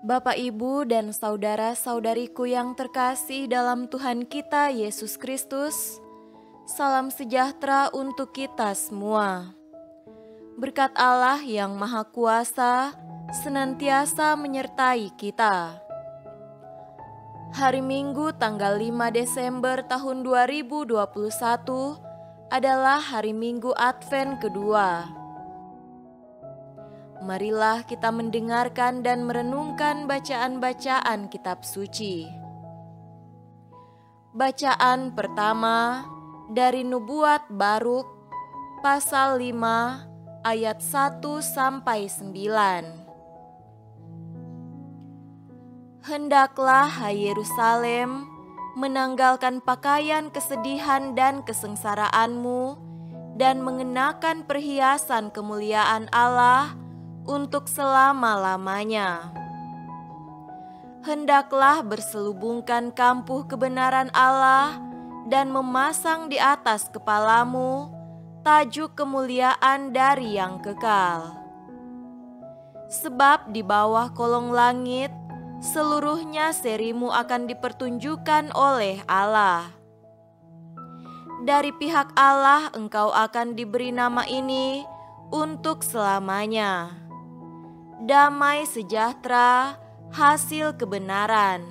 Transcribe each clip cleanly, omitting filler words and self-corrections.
Bapak, Ibu, dan saudara-saudariku yang terkasih dalam Tuhan kita Yesus Kristus, salam sejahtera untuk kita semua. Berkat Allah yang Maha Kuasa senantiasa menyertai kita. Hari Minggu tanggal 5 Desember tahun 2021 adalah hari Minggu Advent kedua. Marilah kita mendengarkan dan merenungkan bacaan-bacaan kitab suci. Bacaan pertama dari Nubuat Baruk pasal 5 ayat 1-9. Hendaklah hai Yerusalem menanggalkan pakaian kesedihan dan kesengsaraanmu dan mengenakan perhiasan kemuliaan Allah untuk selama-lamanya. Hendaklah berselubungkan kampuh kebenaran Allah dan memasang di atas kepalamu tajuk kemuliaan dari yang kekal. Sebab di bawah kolong langit seluruhnya serimu akan dipertunjukkan oleh Allah. Dari pihak Allah engkau akan diberi nama ini untuk selamanya. Damai sejahtera hasil kebenaran,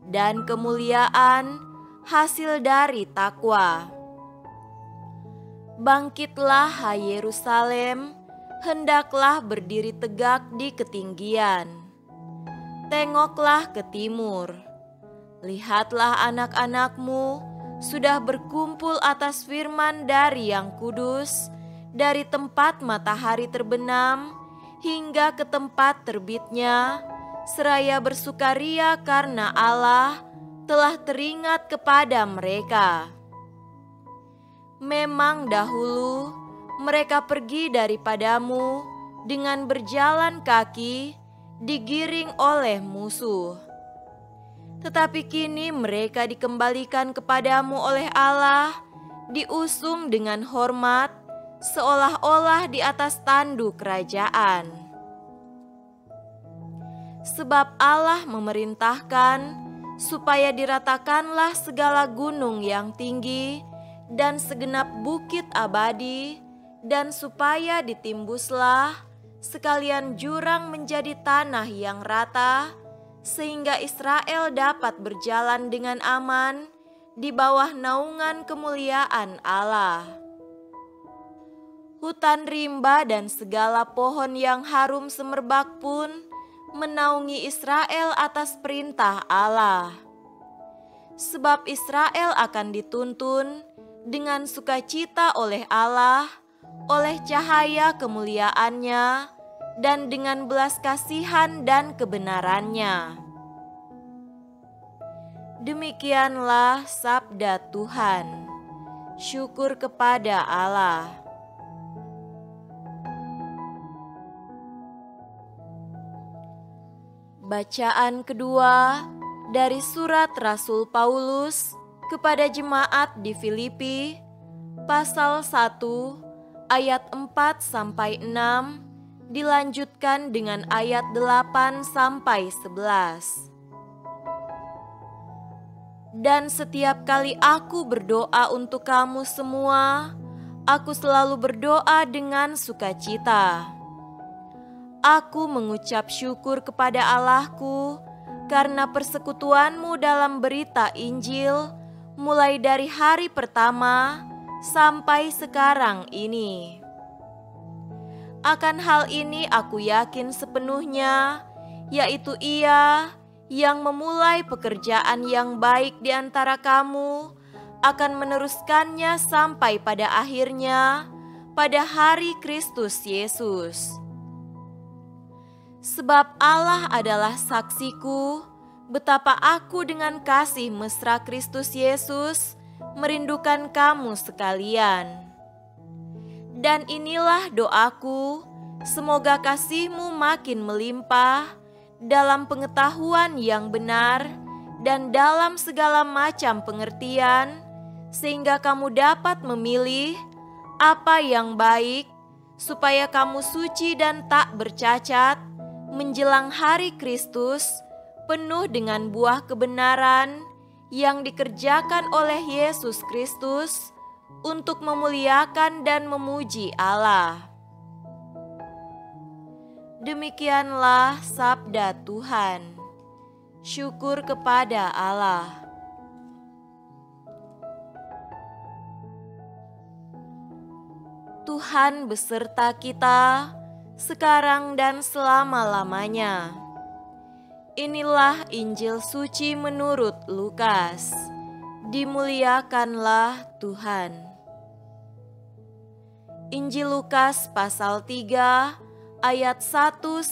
dan kemuliaan hasil dari takwa. Bangkitlah hai Yerusalem, hendaklah berdiri tegak di ketinggian. Tengoklah ke timur, lihatlah anak-anakmu sudah berkumpul atas firman dari Yang Kudus, dari tempat matahari terbenam hingga ke tempat terbitnya, seraya bersukaria karena Allah telah teringat kepada mereka. Memang dahulu mereka pergi daripadamu dengan berjalan kaki, digiring oleh musuh. Tetapi kini mereka dikembalikan kepadamu oleh Allah, diusung dengan hormat, seolah-olah di atas tanduk kerajaan. Sebab Allah memerintahkan supaya diratakanlah segala gunung yang tinggi dan segenap bukit abadi, dan supaya ditimbuslah sekalian jurang menjadi tanah yang rata, sehingga Israel dapat berjalan dengan aman di bawah naungan kemuliaan Allah. Hutan rimba dan segala pohon yang harum semerbak pun menaungi Israel atas perintah Allah. Sebab Israel akan dituntun dengan sukacita oleh Allah, oleh cahaya kemuliaannya, dan dengan belas kasihan dan kebenarannya. Demikianlah sabda Tuhan. Syukur kepada Allah. Bacaan kedua dari surat Rasul Paulus kepada jemaat di Filipi, pasal 1 ayat 4-6, dilanjutkan dengan ayat 8-11. Dan setiap kali aku berdoa untuk kamu semua, aku selalu berdoa dengan sukacita. Aku mengucap syukur kepada Allahku karena persekutuanmu dalam berita Injil, mulai dari hari pertama sampai sekarang ini. Akan hal ini aku yakin sepenuhnya, yaitu Ia yang memulai pekerjaan yang baik di antara kamu akan meneruskannya sampai pada akhirnya pada hari Kristus Yesus. Sebab Allah adalah saksiku betapa aku dengan kasih mesra Kristus Yesus merindukan kamu sekalian. Dan inilah doaku, semoga kasihmu makin melimpah dalam pengetahuan yang benar dan dalam segala macam pengertian, sehingga kamu dapat memilih apa yang baik, supaya kamu suci dan tak bercacat, menjelang hari Kristus, penuh dengan buah kebenaran yang dikerjakan oleh Yesus Kristus untuk memuliakan dan memuji Allah. Demikianlah sabda Tuhan. Syukur kepada Allah. Tuhan beserta kita, sekarang dan selama-lamanya. Inilah Injil suci menurut Lukas. Dimuliakanlah Tuhan. Injil Lukas pasal 3 ayat 1-6.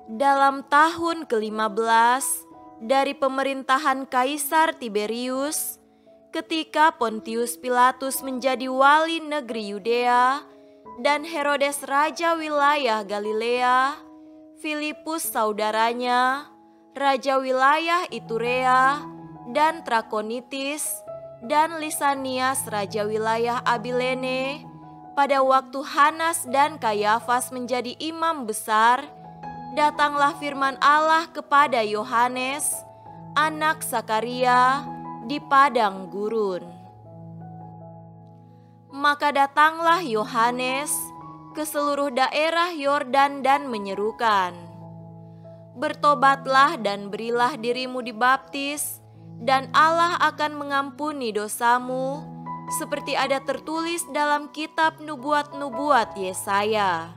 Dalam tahun ke-15 dari pemerintahan Kaisar Tiberius, ketika Pontius Pilatus menjadi wali negeri Yudea dan Herodes raja wilayah Galilea, Filipus saudaranya, raja wilayah Iturea dan Trakonitis, dan Lisanias raja wilayah Abilene, pada waktu Hanas dan Kayafas menjadi imam besar, datanglah firman Allah kepada Yohanes, anak Sakaria, di padang gurun. Maka datanglah Yohanes ke seluruh daerah Yordan dan menyerukan, "Bertobatlah dan berilah dirimu dibaptis, dan Allah akan mengampuni dosamu, seperti ada tertulis dalam kitab nubuat-nubuat Yesaya."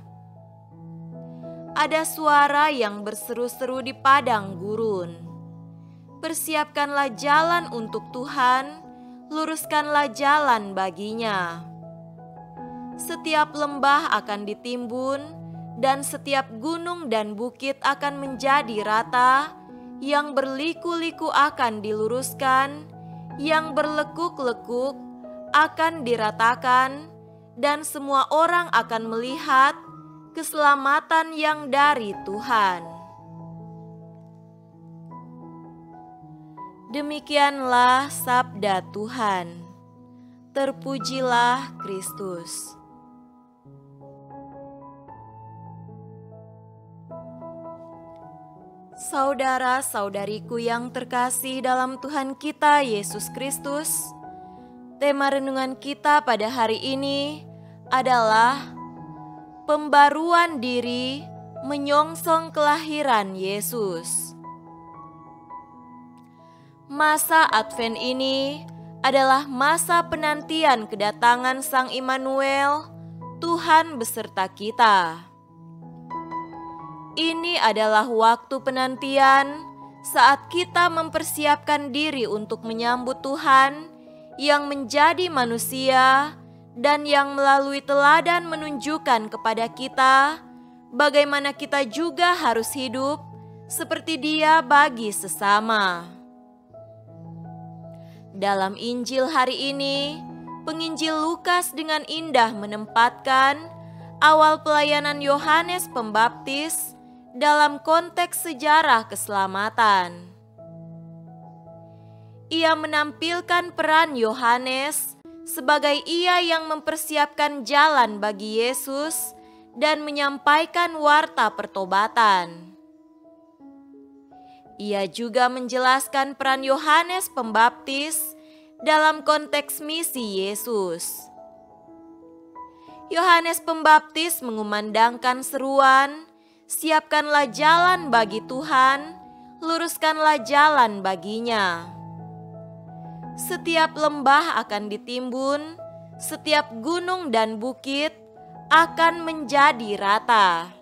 Ada suara yang berseru-seru di padang gurun, "Persiapkanlah jalan untuk Tuhan, luruskanlah jalan baginya." Setiap lembah akan ditimbun, dan setiap gunung dan bukit akan menjadi rata, yang berliku-liku akan diluruskan, yang berlekuk-lekuk akan diratakan, dan semua orang akan melihat keselamatan yang dari Tuhan. Demikianlah sabda Tuhan. Terpujilah Kristus. Saudara-saudariku yang terkasih dalam Tuhan kita Yesus Kristus, tema renungan kita pada hari ini adalah pembaruan diri menyongsong kelahiran Yesus. Masa Advent ini adalah masa penantian kedatangan Sang Immanuel, Tuhan beserta kita. Ini adalah waktu penantian saat kita mempersiapkan diri untuk menyambut Tuhan yang menjadi manusia dan yang melalui teladan menunjukkan kepada kita bagaimana kita juga harus hidup seperti Dia bagi sesama. Dalam Injil hari ini, penginjil Lukas dengan indah menempatkan awal pelayanan Yohanes Pembaptis dalam konteks sejarah keselamatan. Ia menampilkan peran Yohanes sebagai ia yang mempersiapkan jalan bagi Yesus dan menyampaikan warta pertobatan. Ia juga menjelaskan peran Yohanes Pembaptis dalam konteks misi Yesus. Yohanes Pembaptis mengumandangkan seruan, "Siapkanlah jalan bagi Tuhan, luruskanlah jalan baginya." Setiap lembah akan ditimbun, setiap gunung dan bukit akan menjadi rata.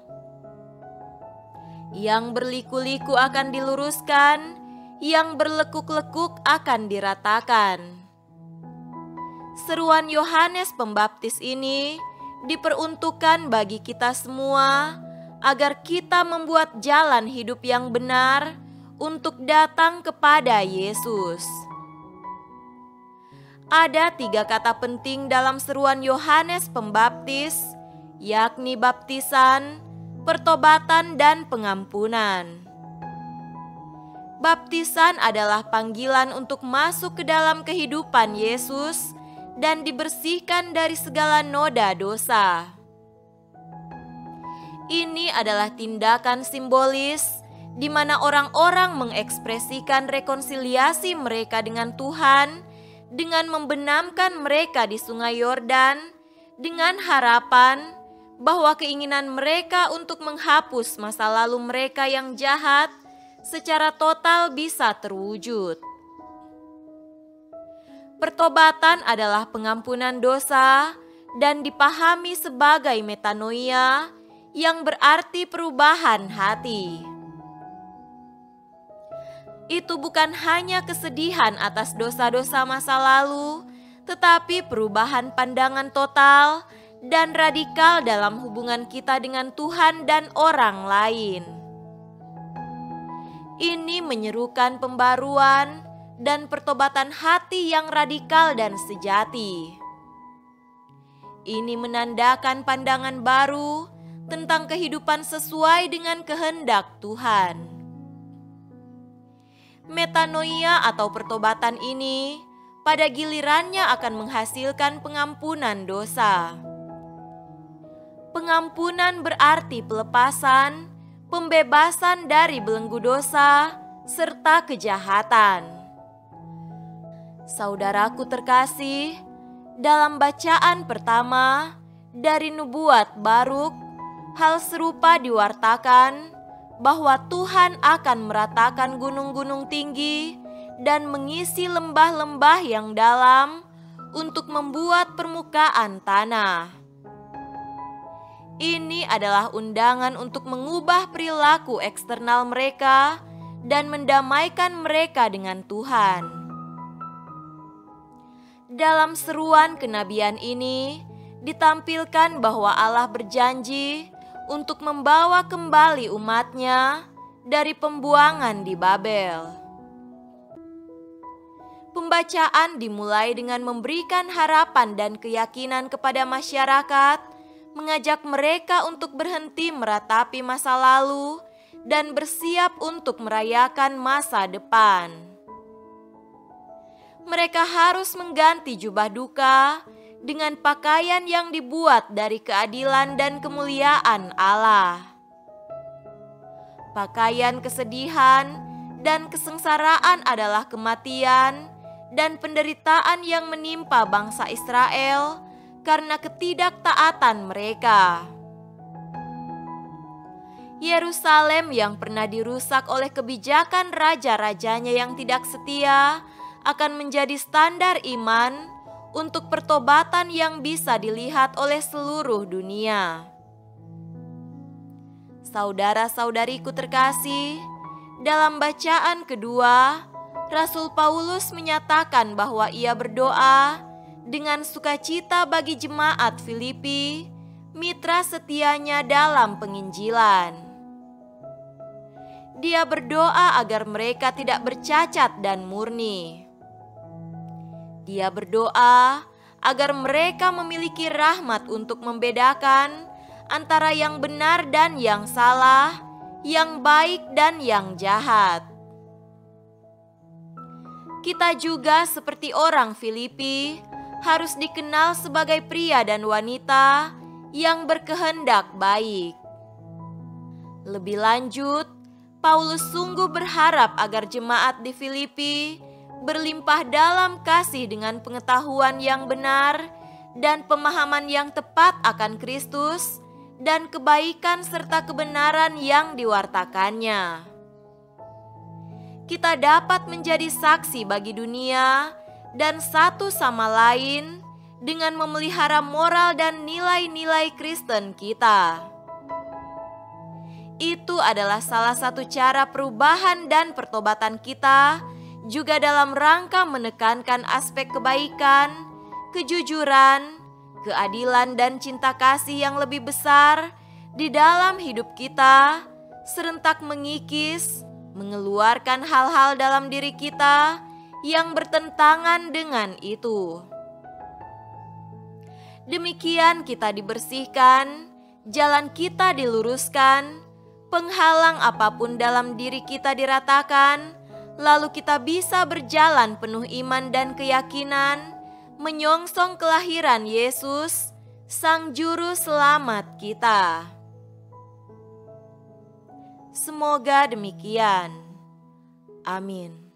Yang berliku-liku akan diluruskan, yang berlekuk-lekuk akan diratakan. Seruan Yohanes Pembaptis ini diperuntukkan bagi kita semua agar kita membuat jalan hidup yang benar untuk datang kepada Yesus. Ada 3 kata penting dalam seruan Yohanes Pembaptis, yakni baptisan, pertobatan, dan pengampunan. Baptisan adalah panggilan untuk masuk ke dalam kehidupan Yesus dan dibersihkan dari segala noda dosa. Ini adalah tindakan simbolis di mana orang-orang mengekspresikan rekonsiliasi mereka dengan Tuhan dengan membenamkan mereka di Sungai Yordan dengan harapan bahwa keinginan mereka untuk menghapus masa lalu mereka yang jahat secara total bisa terwujud. Pertobatan adalah pengampunan dosa dan dipahami sebagai metanoia yang berarti perubahan hati. Itu bukan hanya kesedihan atas dosa-dosa masa lalu, tetapi perubahan pandangan total dan radikal dalam hubungan kita dengan Tuhan dan orang lain. Ini menyerukan pembaruan dan pertobatan hati yang radikal dan sejati. Ini menandakan pandangan baru tentang kehidupan sesuai dengan kehendak Tuhan. Metanoia atau pertobatan ini pada gilirannya akan menghasilkan pengampunan dosa. Pengampunan berarti pelepasan, pembebasan dari belenggu dosa, serta kejahatan. Saudaraku terkasih, dalam bacaan pertama dari nubuat Baruk, hal serupa diwartakan bahwa Tuhan akan meratakan gunung-gunung tinggi dan mengisi lembah-lembah yang dalam untuk membuat permukaan tanah. Ini adalah undangan untuk mengubah perilaku eksternal mereka dan mendamaikan mereka dengan Tuhan. Dalam seruan kenabian ini ditampilkan bahwa Allah berjanji untuk membawa kembali umatnya dari pembuangan di Babel. Pembacaan dimulai dengan memberikan harapan dan keyakinan kepada masyarakat, mengajak mereka untuk berhenti meratapi masa lalu dan bersiap untuk merayakan masa depan. Mereka harus mengganti jubah duka dengan pakaian yang dibuat dari keadilan dan kemuliaan Allah. Pakaian kesedihan dan kesengsaraan adalah kematian dan penderitaan yang menimpa bangsa Israel karena ketidaktaatan mereka. Yerusalem yang pernah dirusak oleh kebijakan raja-rajanya yang tidak setia akan menjadi standar iman untuk pertobatan yang bisa dilihat oleh seluruh dunia. Saudara-saudariku terkasih, dalam bacaan kedua, Rasul Paulus menyatakan bahwa ia berdoa dengan sukacita bagi jemaat Filipi, mitra setianya dalam penginjilan. Dia berdoa agar mereka tidak bercacat dan murni. Dia berdoa agar mereka memiliki rahmat untuk membedakan antara yang benar dan yang salah, yang baik dan yang jahat. Kita juga seperti orang Filipi harus dikenal sebagai pria dan wanita yang berkehendak baik. Lebih lanjut, Paulus sungguh berharap agar jemaat di Filipi berlimpah dalam kasih dengan pengetahuan yang benar dan pemahaman yang tepat akan Kristus dan kebaikan serta kebenaran yang diwartakannya. Kita dapat menjadi saksi bagi dunia dan satu sama lain dengan memelihara moral dan nilai-nilai Kristen kita. Itu adalah salah satu cara perubahan dan pertobatan kita, juga dalam rangka menekankan aspek kebaikan, kejujuran, keadilan dan cinta kasih yang lebih besar di dalam hidup kita, serentak mengikis, mengeluarkan hal-hal dalam diri kita yang bertentangan dengan itu. Demikian kita dibersihkan, jalan kita diluruskan, penghalang apapun dalam diri kita diratakan, lalu kita bisa berjalan penuh iman dan keyakinan, menyongsong kelahiran Yesus, Sang Juru Selamat kita. Semoga demikian. Amin.